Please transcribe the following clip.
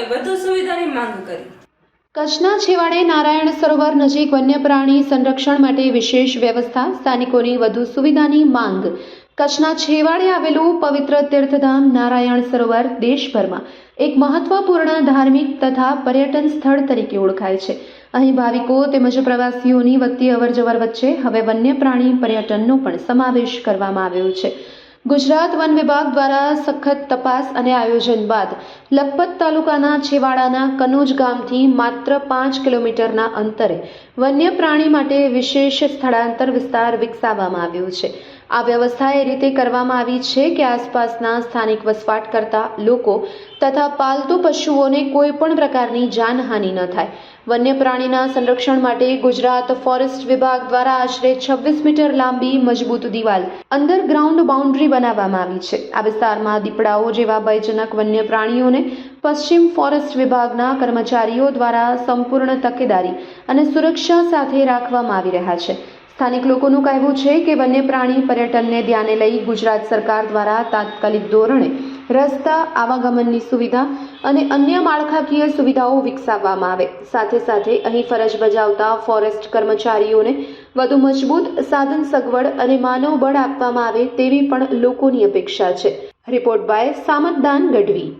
વધુ સુવિધાની માંગ કરી। કચ્છના છેવાડે નારાયણ સરોવર નજીક વન્ય પ્રાણી સંરક્ષણ માટે વિશેષ વ્યવસ્થા, સ્થાનિકોની વધુ સુવિધાની માંગ। કચ્છના છેવાડે આવેલું પવિત્ર તીર્થધામ નારાયણ સરોવર દેશભરમાં એક મહત્વપૂર્ણ ધાર્મિક તથા પર્યટન સ્થળ તરીકે ઓળખાય છે। અહીં ભાવિકો તેમજ પ્રવાસીઓની વધતી અવરજવર વચ્ચે હવે વન્ય પ્રાણી પર્યટનનો પણ સમાવેશ કરવામાં આવ્યો છે। ગુજરાત વન વિભાગ દ્વારા સખત તપાસ અને આયોજન બાદ લખપત તાલુકાના છેવાડાના કનોજ ગામથી માત્ર 5 કિલોમીટરના અંતરે વન્ય પ્રાણી માટે વિશેષ સ્થળાંતર વિસ્તાર વિકસાવવામાં આવ્યો છે। આ વ્યવસ્થા એ રીતે કરવામાં આવી છે કે આસપાસના સ્થાનિક વસવાટ કરતા લોકો તથા પાલતુ પશુઓને કોઈ પણ પ્રકારની જાનહાનિ ન થાય। વન્ય પ્રાણીના સંરક્ષણ માટે ગુજરાત ફોરેસ્ટ વિભાગ દ્વારા આશરે 26 મીટર લાંબી મજબૂત દિવાલ અંડરગ્રાઉન્ડ બાઉન્ડ્રી બનાવવામાં આવી છે। આ વિસ્તારમાં દીપડાઓ જેવા ભયજનક વન્ય પ્રાણીઓને પશ્ચિમ ફોરેસ્ટ વિભાગના કર્મચારીઓ દ્વારા સંપૂર્ણ તકેદારી અને સુરક્ષા સાથે રાખવામાં આવી રહ્યા છે। સ્થાનિક લોકોનું કહેવું છે કે વન્ય પ્રાણી પર્યટનને ધ્યાને લઈ ગુજરાત સરકાર દ્વારા તાત્કાલિક ધોરણે રસ્તા, આવાગમનની સુવિધા અને અન્ય માળખાકીય સુવિધાઓ વિકસાવવામાં આવે। સાથે સાથે અહીં ફરજ બજાવતા ફોરેસ્ટ કર્મચારીઓને વધુ મજબૂત સાધન સગવડ અને માનવબળ આપવામાં આવે તેવી પણ લોકોની અપેક્ષા છે। Report by Samatdan Gadhvi.